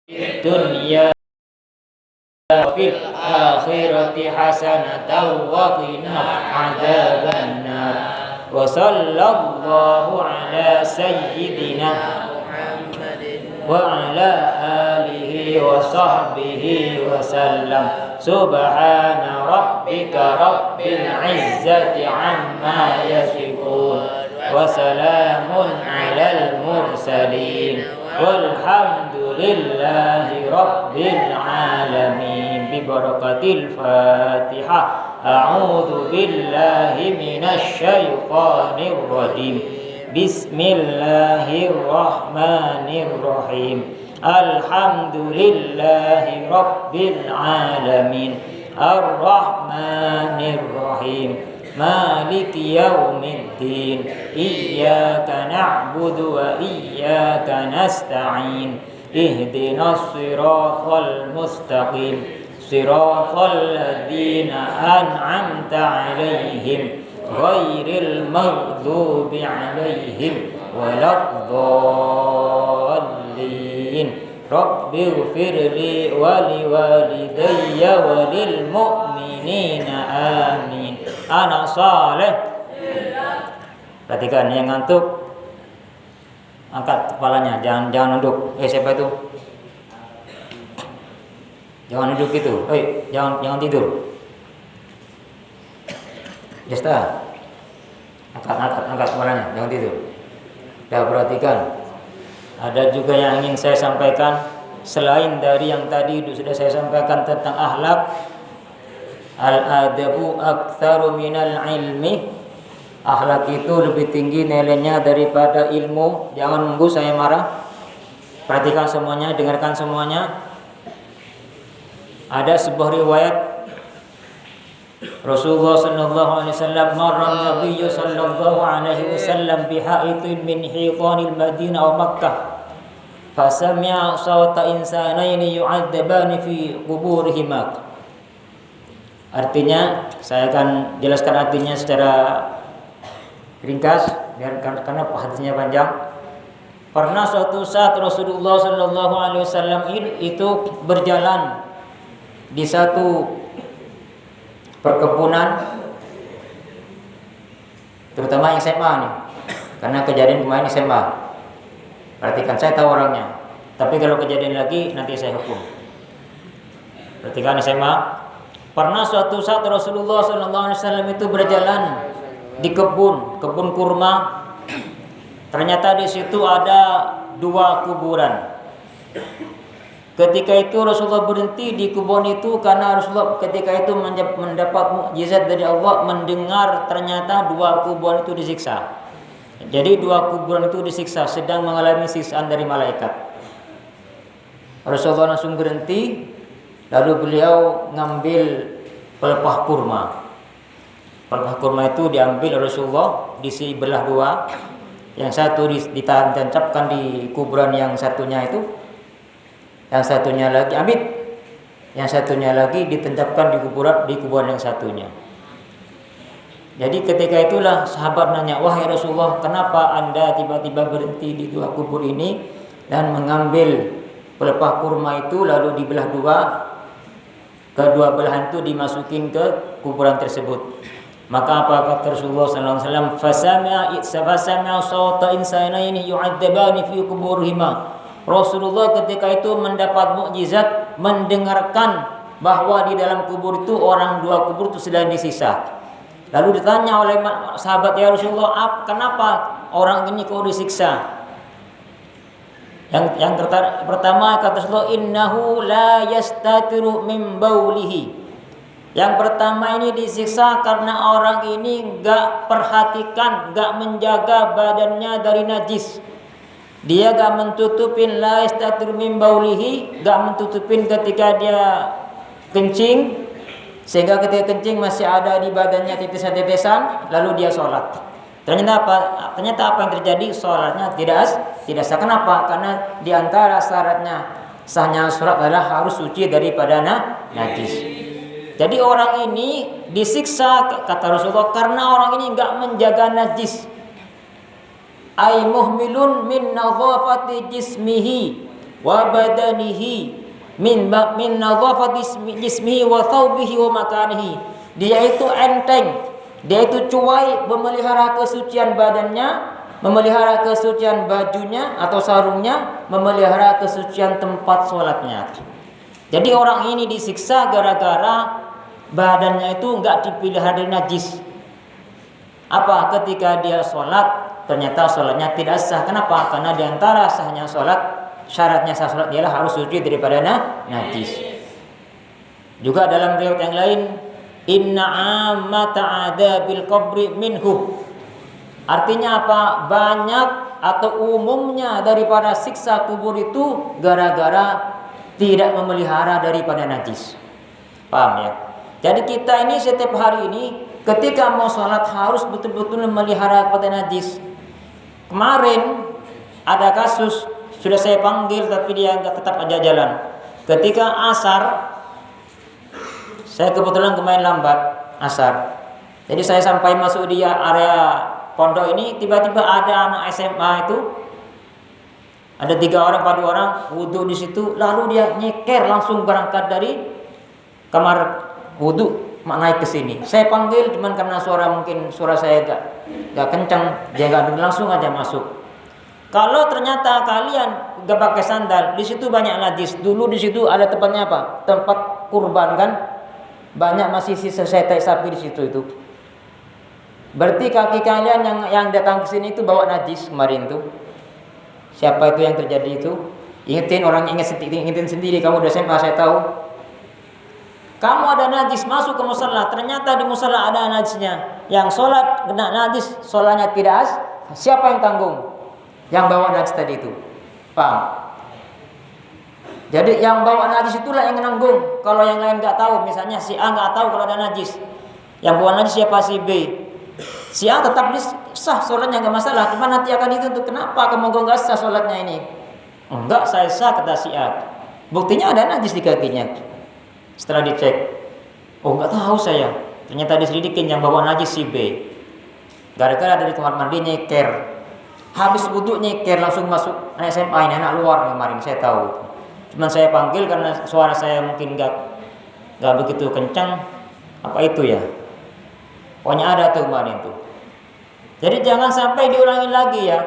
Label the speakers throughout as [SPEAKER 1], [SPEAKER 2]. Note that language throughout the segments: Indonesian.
[SPEAKER 1] dunya wa fil akhirati hasanatan wa qina adzabannar. Wa sallallahu ala sayyidina wa ala alihi wa sahbihi wa sallam. Subhana rabbika rabbil izzati amma yasifun wa salamun alal mursalin walhamdulillahi rabbil alamin. Bi barakatil Fatihah. A'udzu billahi minasy syaithanir rajim. Bismillahirrahmanirrahim. Alhamdulillahi rabbil alamin. Ar-Rahmanir-Rahim. Maliki yaumiddin. Iyyaka na'budu wa iyyaka nasta'in. Ihdinas siratal mustaqim. Siratal ladzina an'amta 'alaihim ghairil maghdubi 'alaihim waladdallin. Rabbighfirli wa liwalidayya wa lil mu'minina amin. Anak saleh. Perhatikan yang ngantuk angkat kepalanya, jangan nunduk. Siapa itu? Jangan duduk gitu. Jangan tidur. Jasta. Angkat kepalanya, jangan tidur. Dah perhatikan. Ada juga yang ingin saya sampaikan selain dari yang tadi sudah saya sampaikan tentang akhlak. Al-adabu aktsaru minal ilmi. Akhlak itu lebih tinggi nilainya daripada ilmu. Jangan nunggu saya marah. Perhatikan semuanya, dengarkan semuanya. Ada sebuah riwayat Rasulullah sallallahu alaihi wasallam marra Nabi sallallahu alaihi wasallam bihaitin min hiqanil Madinah wa Makkah fasami'a sawta insanaini yu'adzabani fi quburihima. Artinya saya akan jelaskan artinya secara ringkas karena hadisnya panjang. Pernah suatu saat Rasulullah sallallahu alaihi wasallam itu berjalan di satu perkebunan, terutama yang SMA nih, karena kejadian kemarin SMA. Perhatikan, saya tahu orangnya, tapi kalau kejadian lagi nanti saya hukum. Perhatikan SMA. Pernah suatu saat Rasulullah SAW itu berjalan di kebun kurma. Ternyata di situ ada 2 kuburan. Ketika itu Rasulullah berhenti di kebun itu karena Rasulullah ketika itu mendapat mukjizat dari Allah, mendengar ternyata 2 kuburan itu disiksa. Jadi 2 kuburan itu disiksa, sedang mengalami siksaan dari malaikat. Rasulullah langsung berhenti, lalu beliau ngambil pelepah kurma. Pelepah kurma itu diambil Rasulullah, dibelah 2. Yang satu ditancapkan di kuburan yang satunya itu. Yang satunya lagi ambil, yang satunya lagi ditancapkan di kuburan yang satunya. Jadi ketika itulah sahabat nanya, wahai Rasulullah, kenapa anda tiba-tiba berhenti di 2 kubur ini dan mengambil pelepah kurma itu lalu dibelah 2, kedua belahan itu dimasukin ke kuburan tersebut. Maka apa kata Rasulullah SAW? Fasami'a sawta insanaini yu'adzabani fi kuburihima. Rasulullah ketika itu mendapat mukjizat, mendengarkan bahwa di dalam kubur itu 2 kubur itu sedang disiksa. Lalu ditanya oleh sahabat, ya Rasulullah, kenapa orang ini kok disiksa? Yang pertama kata Rasulullah, innahu la yastatiru min baulihi. Yang pertama ini disiksa karena orang ini enggak perhatikan, enggak menjaga badannya dari najis. Dia gak mentutupin la yastatir min baulihi, gak mentutupin ketika dia kencing, sehingga ketika kencing masih ada di badannya tetesan-tetesan, lalu dia sholat. Ternyata apa yang terjadi? Sholatnya tidak sah. Kenapa? Karena di antara syaratnya sahnya sholat adalah harus suci daripada najis. Jadi orang ini disiksa kata Rasulullah karena orang ini gak menjaga najis. Ay muhmilun min nadhafati jismihi wa badanihi min nadhafati jismihi wa thawbihi wa makanihi. Dia itu enteng, dia itu cuai memelihara kesucian badannya, memelihara kesucian bajunya atau sarungnya, memelihara kesucian tempat sholatnya. Jadi orang ini disiksa gara-gara badannya itu enggak dipilih dari najis. Apa? Ketika dia sholat, ternyata sholatnya tidak sah. Kenapa? Karena diantara sahnya sholat, syaratnya sah sholat ialah harus suci daripada najis. Juga dalam riwayat yang lain, inna ammata adabil qabri minhu. Artinya apa? Banyak atau umumnya daripada siksa kubur itu gara-gara tidak memelihara daripada najis. Paham ya? Jadi kita ini setiap hari ini ketika mau sholat harus betul-betul memelihara pada najis. Kemarin ada kasus sudah saya panggil tapi dia tetap aja jalan. Ketika asar, saya kebetulan kemarin lambat asar. Jadi saya sampai masuk di area pondok ini, tiba-tiba ada anak SMA itu, ada 3 orang, 4 orang wudhu di situ, lalu dia nyeker langsung berangkat dari kamar wudhu naik ke sini. Saya panggil cuman karena mungkin suara saya gak kencang, dia gak langsung aja masuk. Kalau ternyata kalian gak pakai sandal, di situ banyak najis. Dulu di situ ada tempatnya apa? Tempat kurban kan? Banyak masih sisa sate sapi di situ itu. Berarti kaki kalian yang datang ke sini itu bawa najis kemarin tuh. Siapa itu yang terjadi itu? Ingetin sendiri. Kamu udah SMA, saya tahu. Kamu ada najis masuk ke musala, ternyata di musala ada najisnya. Yang sholat kena najis, sholatnya tidak as. Siapa yang tanggung? Yang bawa najis tadi itu. Paham? Jadi yang bawa najis itulah yang menanggung. Kalau yang lain nggak tahu, misalnya si A nggak tahu kalau ada najis, yang bawa najis siapa? Si B. Si A tetap sah sholatnya nggak masalah. Cuma nanti akan dituntut, kenapa kamu nggak sah sholatnya ini? Enggak, saya sah, kata si A. Buktinya ada najis di kakinya. Setelah dicek, oh nggak tahu saya. Ternyata diselidikin yang bawa najis si B. Gara-gara dari kamar mandi nyeker, habis wudhu nyeker langsung masuk anak SMA ini, anak luar kemarin saya tahu. Cuman saya panggil karena suara saya mungkin nggak begitu kencang. Apa itu ya? Pokoknya ada tuh kemarin tuh. Jadi jangan sampai diulangi lagi ya.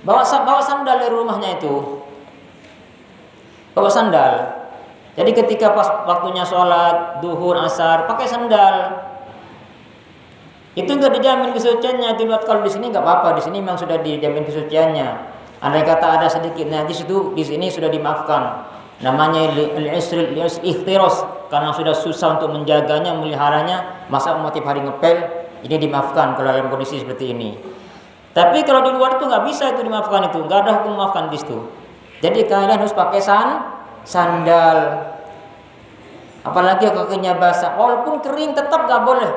[SPEAKER 1] Bawa sandal dari rumahnya itu. Bawa sandal. Jadi ketika pas waktunya sholat, duhur, asar, pakai sandal. Itu nggak dijamin kesuciannya. Dilihat kalau di sini nggak apa-apa, di sini memang sudah dijamin kesuciannya. Andai kata ada sedikit najis itu di sini sudah dimaafkan. Namanya ikhtiros, karena sudah susah untuk menjaganya, meliharanya, masa motif hari ngepel, ini dimaafkan kalau dalam kondisi seperti ini. Tapi kalau di luar itu nggak bisa itu dimaafkan, itu nggak ada hukum maafkan di situ. Jadi kalian harus pakai sandal. Apalagi kakinya basah, walaupun kering tetap nggak boleh.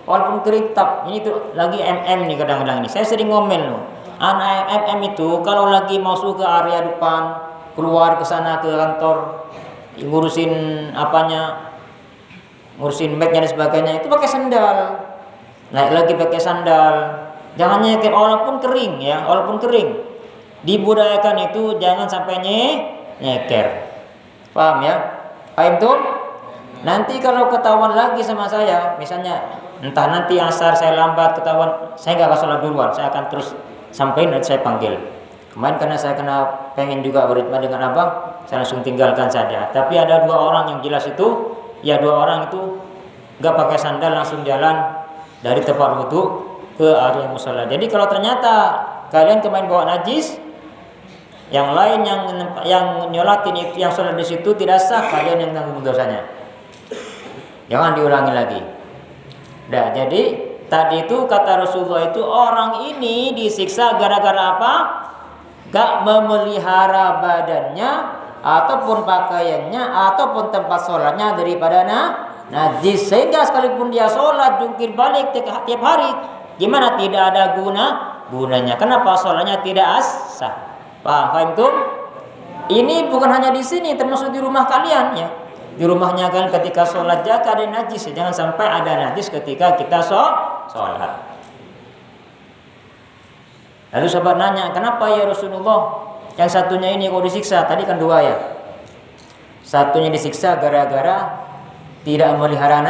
[SPEAKER 1] Walaupun kering tetap. Ini tuh lagi nih kadang-kadang ini. Saya sering ngomel loh. Anak itu kalau lagi masuk ke area depan, keluar ke sana ke kantor, ngurusin ngurusin bagnya dan sebagainya, itu pakai sandal. Naik lagi pakai sandal. Jangan nyeker walaupun kering ya, walaupun kering. Dibudayakan itu jangan sampai nyeker. Paham ya? Paham tuh? Nanti kalau ketahuan lagi sama saya, misalnya entah nanti asar saya lambat ketahuan, saya nggak akan sholat duluan, saya akan terus sampai nanti saya panggil. Kemarin karena saya pengen juga berjumpa dengan abang, saya langsung tinggalkan saja. Tapi ada 2 orang yang jelas itu, ya 2 orang itu nggak pakai sandal langsung jalan dari tempat wudu ke area musala. Jadi kalau ternyata kalian kemarin bawa najis, yang lain yang nyolatin itu, yang sholat di situ tidak sah, kalian yang tanggung dosanya. Jangan diulangi lagi. Nah, jadi tadi itu kata Rasulullah itu orang ini disiksa gara-gara apa? Gak memelihara badannya ataupun pakaiannya ataupun tempat sholatnya daripada najis, sehingga sekalipun dia sholat jungkir balik tiap hari, gimana tidak ada gunanya. Kenapa sholatnya tidak sah? Paham tuh? Ini bukan hanya di sini, termasuk di rumah kalian ya. Di rumahnya kan ketika sholat jaga ada najis, jangan sampai ada najis ketika kita sholat. Lalu sahabat nanya, kenapa ya Rasulullah? Yang satunya ini kalau disiksa, tadi kan dua ya. Satunya disiksa gara-gara tidak memelihara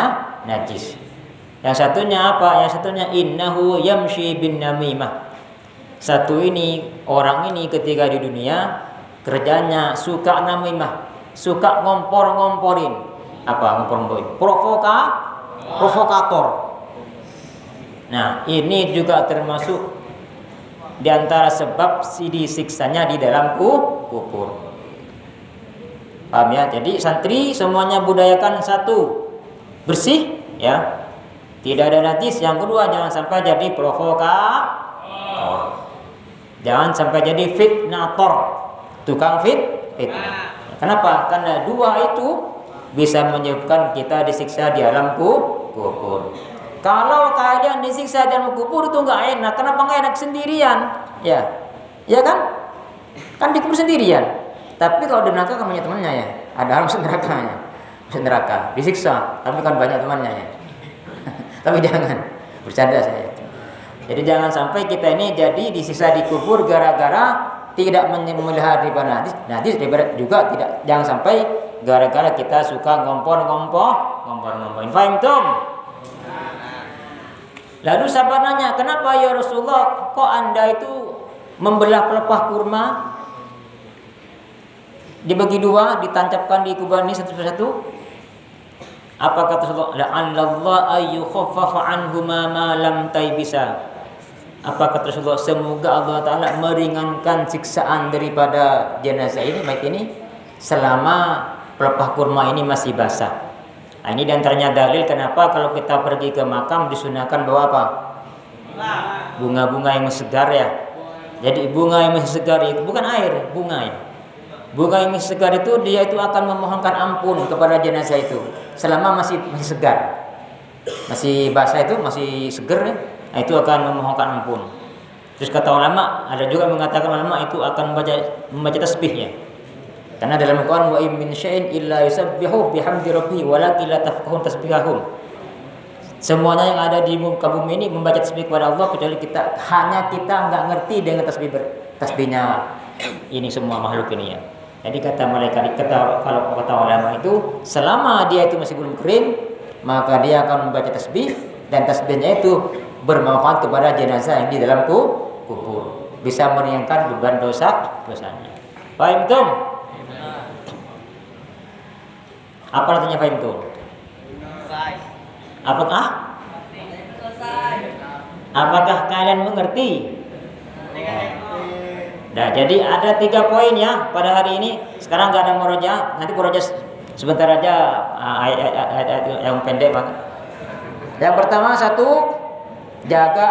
[SPEAKER 1] najis. Yang satunya apa? Yang satunya innahu yamshi bin namimah. Satu ini, orang ini ketika di dunia kerjanya suka namimah, suka ngompor-ngomporin. Apa ngompor-ngomporin? Provokator. Nah, ini juga termasuk di antara sebab si disiksanya di dalam kubur. Paham ya? Jadi santri semuanya budayakan satu, bersih ya. Tidak ada najis. Yang kedua, jangan sampai jadi provokator. Jangan sampai jadi fitnator, tukang fitnah. Kenapa? Karena dua itu bisa menyebabkan kita disiksa di alam kubur. Kalau keadaan disiksa di alam kubur itu nggak enak. Kenapa nggak enak sendirian? Ya kan? Kan di kubur sendirian. Tapi kalau di neraka kan banyak temannya ya. Ada masuk nerakanya, masuk neraka, disiksa. Tapi kan banyak temannya ya. Tapi jangan bercanda saya. Jadi jangan sampai kita ini jadi disiksa di kubur gara-gara tidak memelihara riba najis juga tidak. Jangan sampai gara-gara kita suka ngompor-ngomporin. Fahim tum? Lalu sahabat nanya, kenapa ya Rasulullah kok anda itu membelah pelepah kurma dibagi dua, ditancapkan di kubur ini satu persatu? Apa kata Rasulullah? La'allallah ayyukhaffafa anhuma ma lam taybisa. Apa kata Rasulullah? Semoga Allah Ta'ala meringankan siksaan daripada jenazah ini, mayat ini, selama pelepah kurma ini masih basah. Nah, ini diantaranya dalil kenapa kalau kita pergi ke makam disunahkan bawa apa? Bunga-bunga yang segar ya. Jadi bunga yang masih segar itu bukan air, bunga ya. Bunga yang masih segar itu dia itu akan memohonkan ampun kepada jenazah itu selama masih segar, masih basah itu masih segar ya. Nah, itu akan memohonkan ampun. Terus kata ulama, ada juga mengatakan ulama itu akan membaca tasbihnya. Karena dalam Al-Quran wa min syai'in illa yusabbihu bihamdi rabbih walakin la tafqahun tasbihahum. Semuanya yang ada di muka bumi ini membaca tasbih kepada Allah kecuali hanya kita nggak ngerti dengan tasbihnya ini semua makhluk ini ya. Jadi kata malaikat kalau kata ulama itu selama dia itu masih belum kering maka dia akan membaca tasbih dan tasbihnya itu bermanfaat kepada jenazah yang di dalam kubur, bisa meringankan beban dosanya. Paham tuh? Apa artinya paham tuh? Apakah kalian mengerti? Nah, jadi ada 3 poin ya pada hari ini. Sekarang nggak ada murojaah, nanti murojaah sebentar aja, ayat yang pendek banget. Yang pertama jaga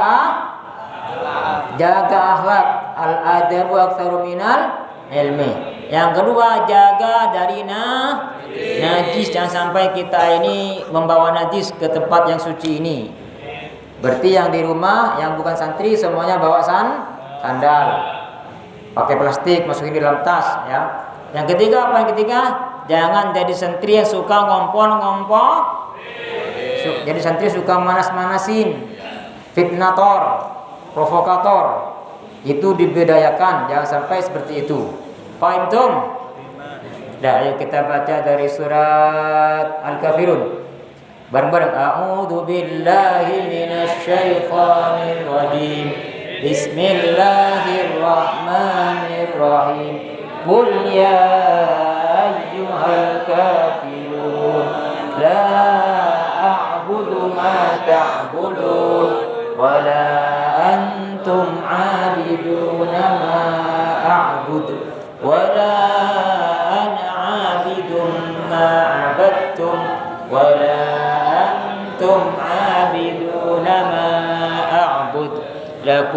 [SPEAKER 1] akhlak, al-adabu aktsaru minal ilmi. Yang kedua, jaga dari najis, jangan sampai kita ini membawa najis ke tempat yang suci ini. Berarti yang di rumah yang bukan santri semuanya bawa sandal. Pakai plastik, masukin di dalam tas ya. Yang ketiga apa? Jangan jadi santri yang suka ngompor. Jadi santri suka manas-manasin, fitnator, provokator. Itu dibedayakan, jangan sampai seperti itu. Paham tum? Dah, ayo kita baca dari surat Al-Kafirun. Bareng-bareng. A'udzu billahi minasyaitonir rajim. Bismillahirrahmanirrahim. Qul ya ayyuhal kafirun la a'budu ma ta'budun wa la antum 'abiduna ma a'budu wa la ana 'abidun ma 'abadtum wa la antum 'abiduna ma a'bud lakum